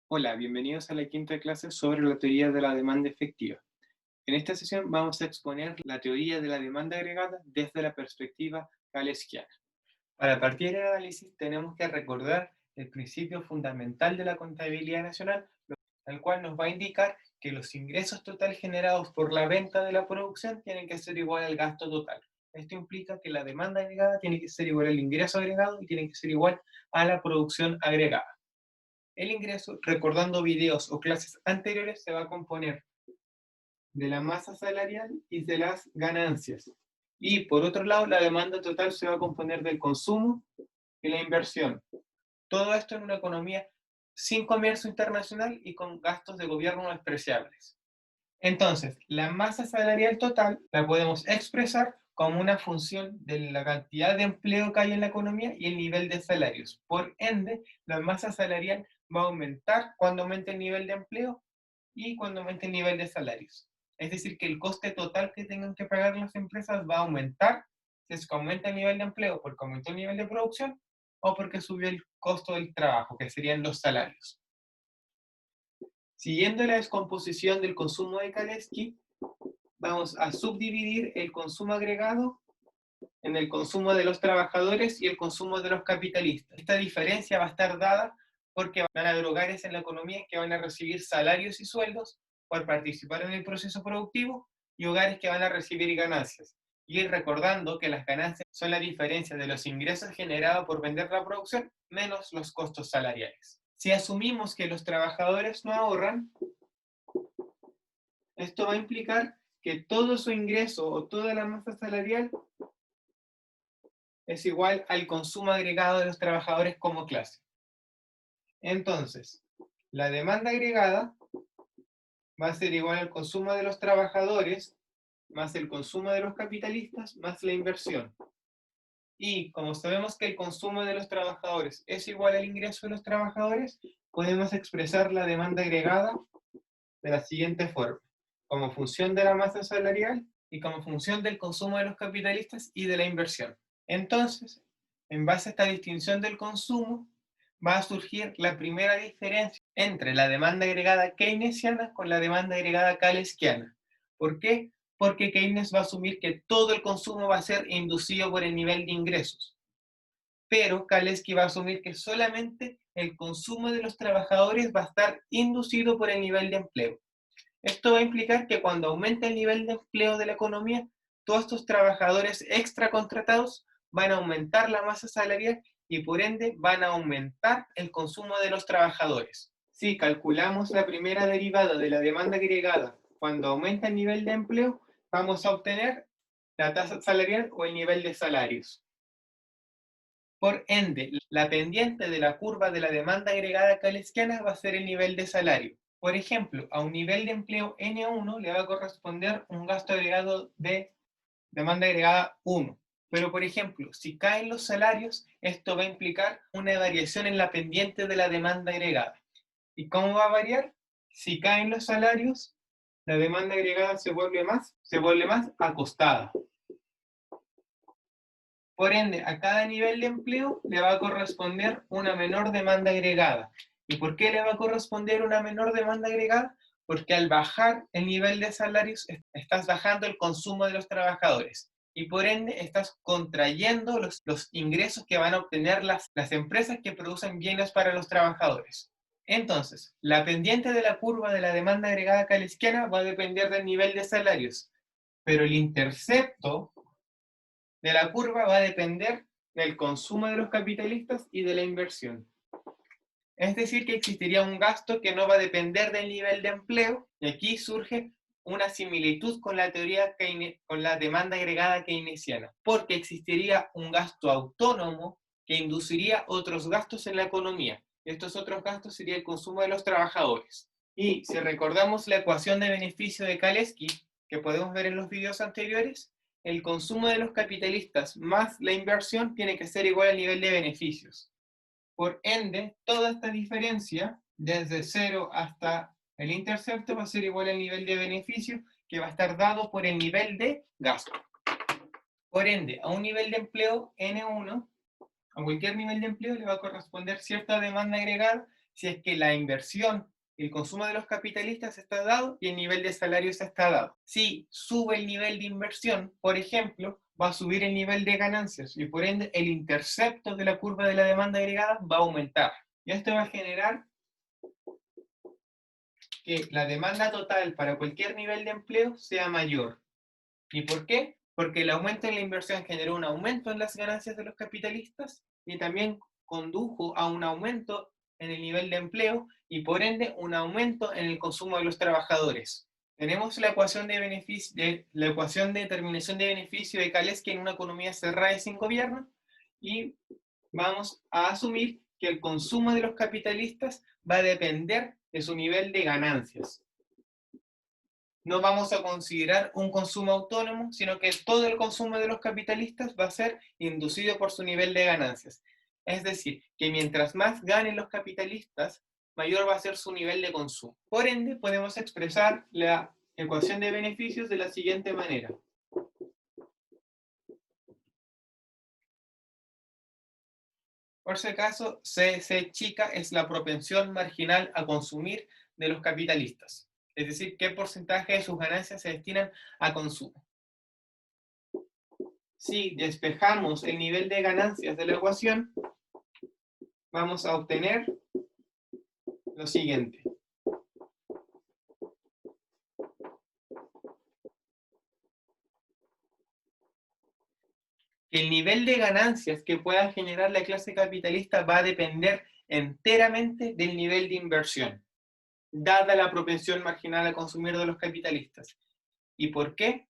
Hola, bienvenidos a la quinta clase sobre la teoría de la demanda efectiva. En esta sesión vamos a exponer la teoría de la demanda agregada desde la perspectiva caleskiana. Para partir del análisis tenemos que recordar el principio fundamental de la contabilidad nacional, el cual nos va a indicar que los ingresos total generados por la venta de la producción tienen que ser igual al gasto total. Esto implica que la demanda agregada tiene que ser igual al ingreso agregado y tiene que ser igual a la producción agregada. El ingreso, recordando videos o clases anteriores, se va a componer de la masa salarial y de las ganancias. Y por otro lado, la demanda total se va a componer del consumo y la inversión. Todo esto en una economía sin comercio internacional y con gastos de gobierno no despreciables. Entonces, la masa salarial total la podemos expresar como una función de la cantidad de empleo que hay en la economía y el nivel de salarios. Por ende, la masa salarial va a aumentar cuando aumente el nivel de empleo y cuando aumente el nivel de salarios. Es decir, que el coste total que tengan que pagar las empresas va a aumentar si es que aumenta el nivel de empleo porque aumentó el nivel de producción o porque subió el costo del trabajo, que serían los salarios. Siguiendo la descomposición del consumo de Kalecki, vamos a subdividir el consumo agregado en el consumo de los trabajadores y el consumo de los capitalistas. Esta diferencia va a estar dada porque van a haber hogares en la economía que van a recibir salarios y sueldos por participar en el proceso productivo y hogares que van a recibir ganancias. Y recordando que las ganancias son la diferencia de los ingresos generados por vender la producción menos los costos salariales. Si asumimos que los trabajadores no ahorran, esto va a implicar que todo su ingreso o toda la masa salarial es igual al consumo agregado de los trabajadores como clase. Entonces, la demanda agregada va a ser igual al consumo de los trabajadores más el consumo de los capitalistas más la inversión. Y como sabemos que el consumo de los trabajadores es igual al ingreso de los trabajadores, podemos expresar la demanda agregada de la siguiente forma: como función de la masa salarial y como función del consumo de los capitalistas y de la inversión. Entonces, en base a esta distinción del consumo, va a surgir la primera diferencia entre la demanda agregada keynesiana con la demanda agregada caleskiana. ¿Por qué? Porque Keynes va a asumir que todo el consumo va a ser inducido por el nivel de ingresos, pero Kalecki va a asumir que solamente el consumo de los trabajadores va a estar inducido por el nivel de empleo. Esto va a implicar que cuando aumente el nivel de empleo de la economía, todos estos trabajadores extracontratados van a aumentar la masa salarial y por ende van a aumentar el consumo de los trabajadores. Si calculamos la primera derivada de la demanda agregada cuando aumenta el nivel de empleo, vamos a obtener la tasa salarial o el nivel de salarios. Por ende, la pendiente de la curva de la demanda agregada caleskiana va a ser el nivel de salario. Por ejemplo, a un nivel de empleo N1 le va a corresponder un gasto agregado de demanda agregada 1. Pero, por ejemplo, si caen los salarios, esto va a implicar una variación en la pendiente de la demanda agregada. ¿Y cómo va a variar? Si caen los salarios, la demanda agregada se vuelve más acostada. Por ende, a cada nivel de empleo le va a corresponder una menor demanda agregada. ¿Y por qué le va a corresponder una menor demanda agregada? Porque al bajar el nivel de salarios, estás bajando el consumo de los trabajadores. Y por ende, estás contrayendo los ingresos que van a obtener las empresas que producen bienes para los trabajadores. Entonces, la pendiente de la curva de la demanda agregada caleskiana va a depender del nivel de salarios, pero el intercepto de la curva va a depender del consumo de los capitalistas y de la inversión. Es decir, que existiría un gasto que no va a depender del nivel de empleo, y aquí surge una similitud con la teoría con la demanda agregada keynesiana, porque existiría un gasto autónomo que induciría otros gastos en la economía. Estos otros gastos sería el consumo de los trabajadores. Y si recordamos la ecuación de beneficio de Kalecki, que podemos ver en los videos anteriores, el consumo de los capitalistas más la inversión tiene que ser igual al nivel de beneficios. Por ende, toda esta diferencia, desde 0 hasta el intercepto, va a ser igual al nivel de beneficio, que va a estar dado por el nivel de gasto. Por ende, a un nivel de empleo N1, a cualquier nivel de empleo le va a corresponder cierta demanda agregada si es que la inversión, el consumo de los capitalistas está dado y el nivel de salarios está dado. Si sube el nivel de inversión, por ejemplo, va a subir el nivel de ganancias y por ende el intercepto de la curva de la demanda agregada va a aumentar. Y esto va a generar que la demanda total para cualquier nivel de empleo sea mayor. ¿Y por qué? Porque el aumento en la inversión generó un aumento en las ganancias de los capitalistas y también condujo a un aumento en el nivel de empleo y por ende un aumento en el consumo de los trabajadores. Tenemos la ecuación de beneficio, la ecuación de determinación de beneficio de Kalecki en una economía cerrada y sin gobierno y vamos a asumir que el consumo de los capitalistas va a depender de su nivel de ganancias. No vamos a considerar un consumo autónomo, sino que todo el consumo de los capitalistas va a ser inducido por su nivel de ganancias. Es decir, que mientras más ganen los capitalistas, mayor va a ser su nivel de consumo. Por ende, podemos expresar la ecuación de beneficios de la siguiente manera. Por si acaso, C chica es la propensión marginal a consumir de los capitalistas. Es decir, qué porcentaje de sus ganancias se destinan a consumo. Si despejamos el nivel de ganancias de la ecuación, vamos a obtener lo siguiente. El nivel de ganancias que pueda generar la clase capitalista va a depender enteramente del nivel de inversión, dada la propensión marginal a consumir de los capitalistas. ¿Y por qué?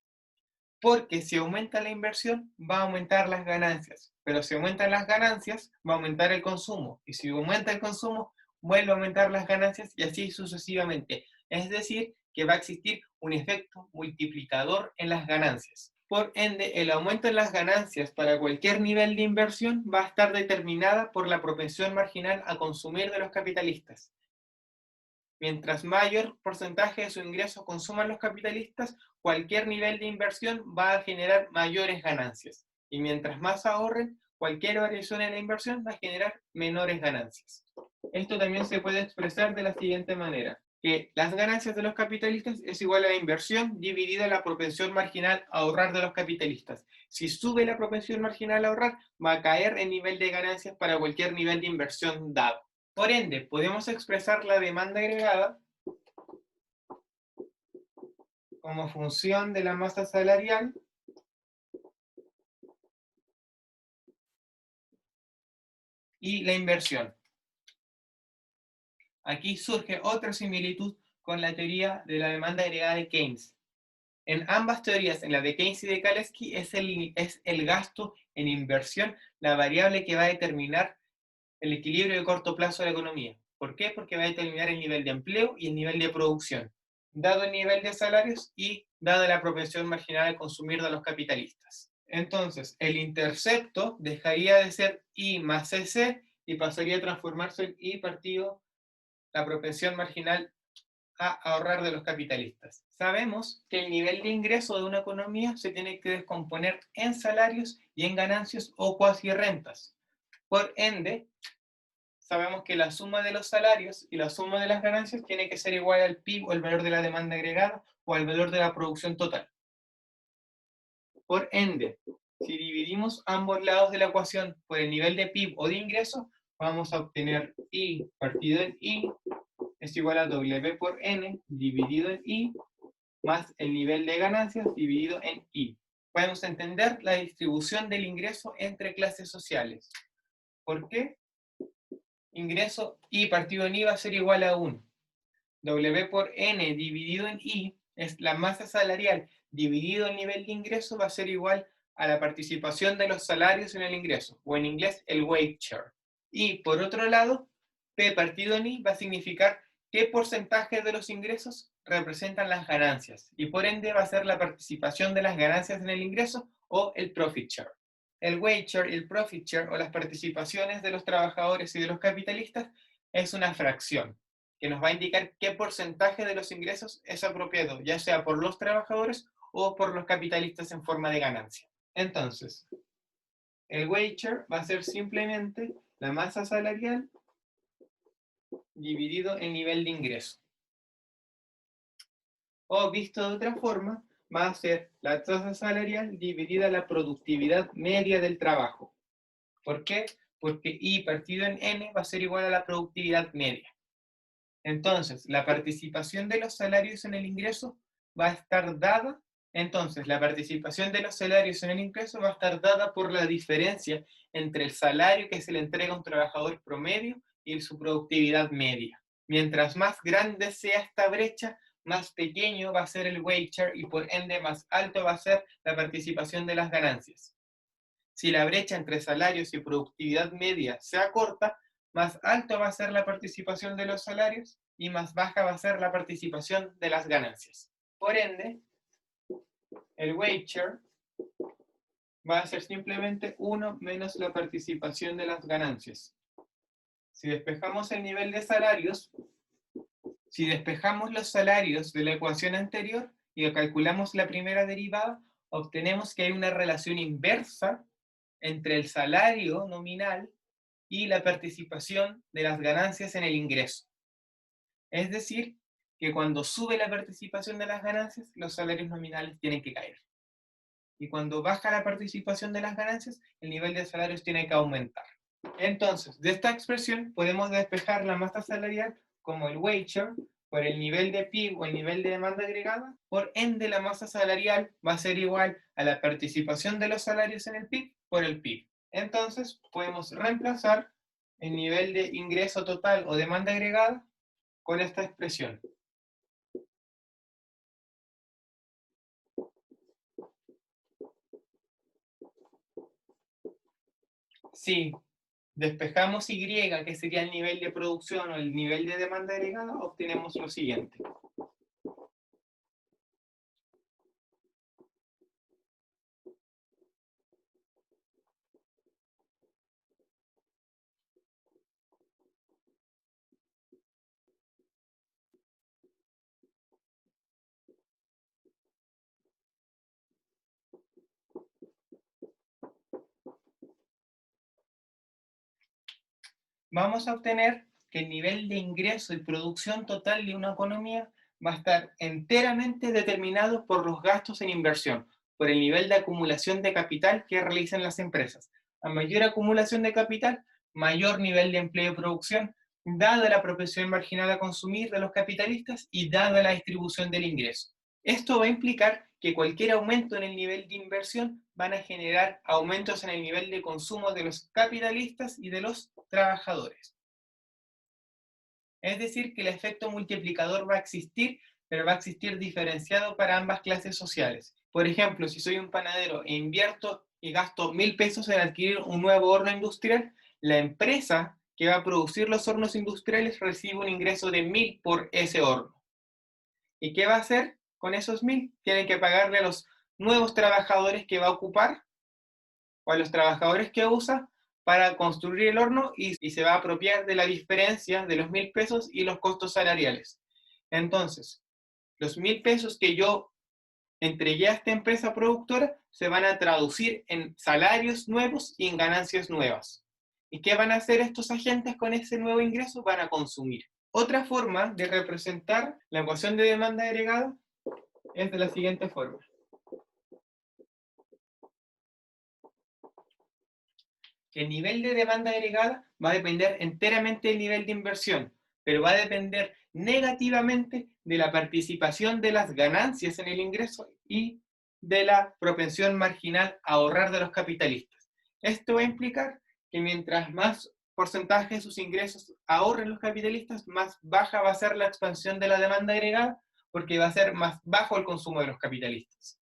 Porque si aumenta la inversión, va a aumentar las ganancias. Pero si aumentan las ganancias, va a aumentar el consumo. Y si aumenta el consumo, vuelve a aumentar las ganancias y así sucesivamente. Es decir, que va a existir un efecto multiplicador en las ganancias. Por ende, el aumento en las ganancias para cualquier nivel de inversión va a estar determinada por la propensión marginal a consumir de los capitalistas. Mientras mayor porcentaje de su ingreso consuman los capitalistas, cualquier nivel de inversión va a generar mayores ganancias. Y mientras más ahorren, cualquier variación en la inversión va a generar menores ganancias. Esto también se puede expresar de la siguiente manera, que las ganancias de los capitalistas es igual a la inversión dividida la propensión marginal a ahorrar de los capitalistas. Si sube la propensión marginal a ahorrar, va a caer el nivel de ganancias para cualquier nivel de inversión dado. Por ende, podemos expresar la demanda agregada como función de la masa salarial y la inversión. Aquí surge otra similitud con la teoría de la demanda agregada de Keynes. En ambas teorías, en la de Keynes y de Kalecki, es el gasto en inversión la variable que va a determinar el equilibrio de corto plazo de la economía. ¿Por qué? Porque va a determinar el nivel de empleo y el nivel de producción, dado el nivel de salarios y dada la propensión marginal a consumir de los capitalistas. Entonces, el intercepto dejaría de ser I más CC y pasaría a transformarse en I partido la propensión marginal a ahorrar de los capitalistas. Sabemos que el nivel de ingreso de una economía se tiene que descomponer en salarios y en ganancias o cuasi rentas. Por ende, sabemos que la suma de los salarios y la suma de las ganancias tiene que ser igual al PIB o el valor de la demanda agregada o al valor de la producción total. Por ende, si dividimos ambos lados de la ecuación por el nivel de PIB o de ingreso, vamos a obtener I partido en I es igual a W por N dividido en I más el nivel de ganancias dividido en I. Podemos entender la distribución del ingreso entre clases sociales. ¿Por qué? Ingreso I partido en I va a ser igual a 1. W por N dividido en I es la masa salarial dividido el nivel de ingreso va a ser igual a la participación de los salarios en el ingreso, o en inglés el wage share. Y por otro lado, P partido en I va a significar qué porcentaje de los ingresos representan las ganancias, y por ende va a ser la participación de las ganancias en el ingreso o el profit share. El wage share, el profit share o las participaciones de los trabajadores y de los capitalistas es una fracción que nos va a indicar qué porcentaje de los ingresos es apropiado, ya sea por los trabajadores o por los capitalistas en forma de ganancia. Entonces, el wage share va a ser simplemente la masa salarial dividido el nivel de ingreso. O visto de otra forma, va a ser la tasa salarial dividida la productividad media del trabajo. ¿Por qué? Porque I partido en N va a ser igual a la productividad media. Entonces, la participación de los salarios en el ingreso va a estar dada, entonces la participación de los salarios en el ingreso va a estar dada por la diferencia entre el salario que se le entrega a un trabajador promedio y su productividad media. Mientras más grande sea esta brecha, más pequeño va a ser el wage share y por ende más alto va a ser la participación de las ganancias. Si la brecha entre salarios y productividad media se acorta, más alto va a ser la participación de los salarios y más baja va a ser la participación de las ganancias. Por ende, el wage share va a ser simplemente 1 menos la participación de las ganancias. Si despejamos el nivel de salarios, si despejamos los salarios de la ecuación anterior y calculamos la primera derivada, obtenemos que hay una relación inversa entre el salario nominal y la participación de las ganancias en el ingreso. Es decir, que cuando sube la participación de las ganancias, los salarios nominales tienen que caer. Y cuando baja la participación de las ganancias, el nivel de salarios tiene que aumentar. Entonces, de esta expresión podemos despejar la masa salarial como el wage share por el nivel de PIB o el nivel de demanda agregada. Por ende, la masa salarial va a ser igual a la participación de los salarios en el PIB por el PIB. Entonces, podemos reemplazar el nivel de ingreso total o demanda agregada con esta expresión. Si despejamos Y, que sería el nivel de producción o el nivel de demanda agregada, obtenemos lo siguiente. Vamos a obtener que el nivel de ingreso y producción total de una economía va a estar enteramente determinado por los gastos en inversión, por el nivel de acumulación de capital que realizan las empresas. A mayor acumulación de capital, mayor nivel de empleo y producción, dada la propensión marginal a consumir de los capitalistas y dada la distribución del ingreso. Esto va a implicar que cualquier aumento en el nivel de inversión van a generar aumentos en el nivel de consumo de los capitalistas y de los trabajadores. Es decir, que el efecto multiplicador va a existir, pero va a existir diferenciado para ambas clases sociales. Por ejemplo, si soy un panadero e invierto y gasto 1.000 pesos en adquirir un nuevo horno industrial, la empresa que va a producir los hornos industriales recibe un ingreso de 1.000 por ese horno. ¿Y qué va a hacer con esos 1.000? Tiene que pagarle a los nuevos trabajadores que va a ocupar o a los trabajadores que usa para construir el horno y se va a apropiar de la diferencia de los 1.000 pesos y los costos salariales. Entonces, los 1.000 pesos que yo entregué a esta empresa productora se van a traducir en salarios nuevos y en ganancias nuevas. ¿Y qué van a hacer estos agentes con ese nuevo ingreso? Van a consumir. Otra forma de representar la ecuación de demanda agregada es de la siguiente forma. El nivel de demanda agregada va a depender enteramente del nivel de inversión, pero va a depender negativamente de la participación de las ganancias en el ingreso y de la propensión marginal a ahorrar de los capitalistas. Esto va a implicar que mientras más porcentaje de sus ingresos ahorren los capitalistas, más baja va a ser la expansión de la demanda agregada, porque va a ser más bajo el consumo de los capitalistas.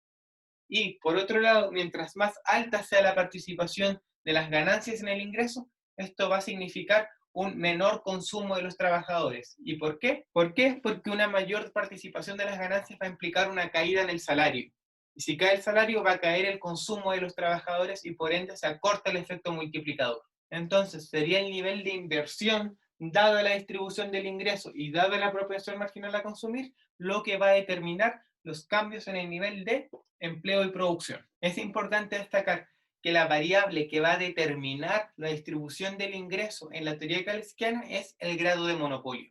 Y por otro lado, mientras más alta sea la participación de las ganancias en el ingreso, esto va a significar un menor consumo de los trabajadores. ¿Y por qué? ¿Por qué? Porque una mayor participación de las ganancias va a implicar una caída en el salario. Y si cae el salario, va a caer el consumo de los trabajadores y por ende se acorta el efecto multiplicador. Entonces, sería el nivel de inversión, dada la distribución del ingreso y dada la propensión marginal a consumir, lo que va a determinar los cambios en el nivel de empleo y producción. Es importante destacar que la variable que va a determinar la distribución del ingreso en la teoría Kautsky es el grado de monopolio.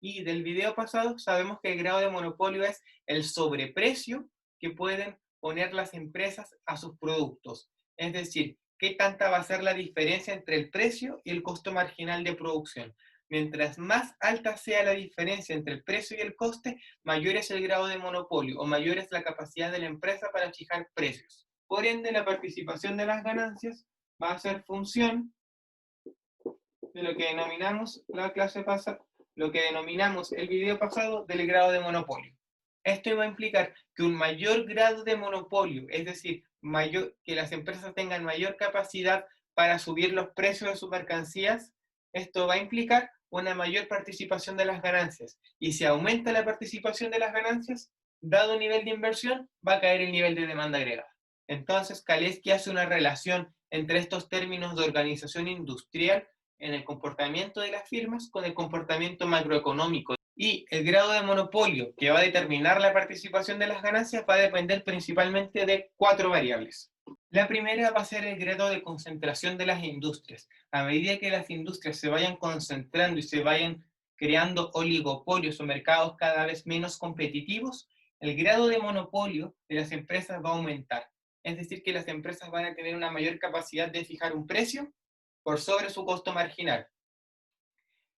Y del video pasado sabemos que el grado de monopolio es el sobreprecio que pueden poner las empresas a sus productos. Es decir, qué tanta va a ser la diferencia entre el precio y el costo marginal de producción. Mientras más alta sea la diferencia entre el precio y el coste, mayor es el grado de monopolio o mayor es la capacidad de la empresa para fijar precios. Por ende, la participación de las ganancias va a ser función de lo que denominamos la clase pasada, lo que denominamos el video pasado del grado de monopolio. Esto va a implicar que un mayor grado de monopolio, es decir, que las empresas tengan mayor capacidad para subir los precios de sus mercancías, esto va a implicar una mayor participación de las ganancias. Y si aumenta la participación de las ganancias, dado un nivel de inversión, va a caer el nivel de demanda agregada. Entonces, Kautsky hace una relación entre estos términos de organización industrial en el comportamiento de las firmas con el comportamiento macroeconómico. Y el grado de monopolio que va a determinar la participación de las ganancias va a depender principalmente de 4 variables. La primera va a ser el grado de concentración de las industrias. A medida que las industrias se vayan concentrando y se vayan creando oligopolios o mercados cada vez menos competitivos, el grado de monopolio de las empresas va a aumentar. Es decir, que las empresas van a tener una mayor capacidad de fijar un precio por sobre su costo marginal.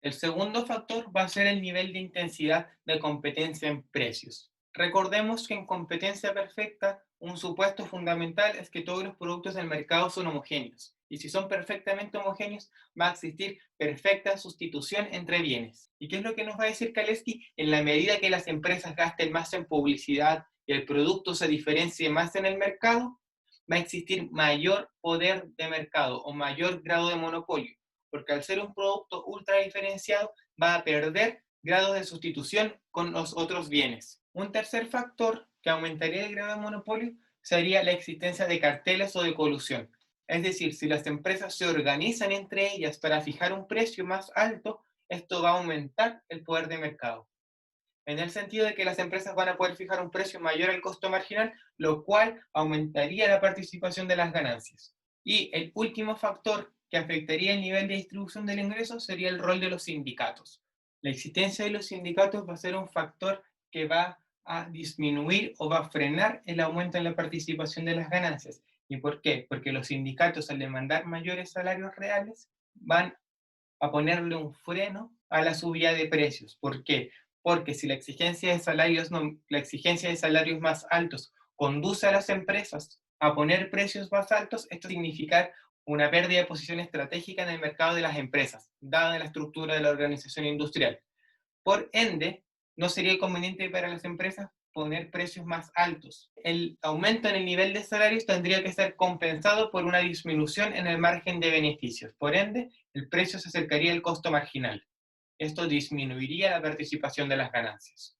El segundo factor va a ser el nivel de intensidad de competencia en precios. Recordemos que en competencia perfecta, un supuesto fundamental es que todos los productos del mercado son homogéneos. Y si son perfectamente homogéneos, va a existir perfecta sustitución entre bienes. ¿Y qué es lo que nos va a decir Kautsky? En la medida que las empresas gasten más en publicidad y el producto se diferencie más en el mercado, va a existir mayor poder de mercado o mayor grado de monopolio, porque al ser un producto ultra diferenciado va a perder grados de sustitución con los otros bienes. Un tercer factor que aumentaría el grado de monopolio sería la existencia de carteles o de colusión. Es decir, si las empresas se organizan entre ellas para fijar un precio más alto, esto va a aumentar el poder de mercado, en el sentido de que las empresas van a poder fijar un precio mayor al costo marginal, lo cual aumentaría la participación de las ganancias. Y el último factor que afectaría el nivel de distribución del ingreso sería el rol de los sindicatos. La existencia de los sindicatos va a ser un factor que va a disminuir o va a frenar el aumento en la participación de las ganancias. ¿Y por qué? Porque los sindicatos, al demandar mayores salarios reales, van a ponerle un freno a la subida de precios. ¿Por qué? Porque si la exigencia de salarios, la exigencia de salarios más altos conduce a las empresas a poner precios más altos, esto significa una pérdida de posición estratégica en el mercado de las empresas, dada la estructura de la organización industrial. Por ende, no sería conveniente para las empresas poner precios más altos. El aumento en el nivel de salarios tendría que ser compensado por una disminución en el margen de beneficios. Por ende, el precio se acercaría al costo marginal. Esto disminuiría la participación de las ganancias.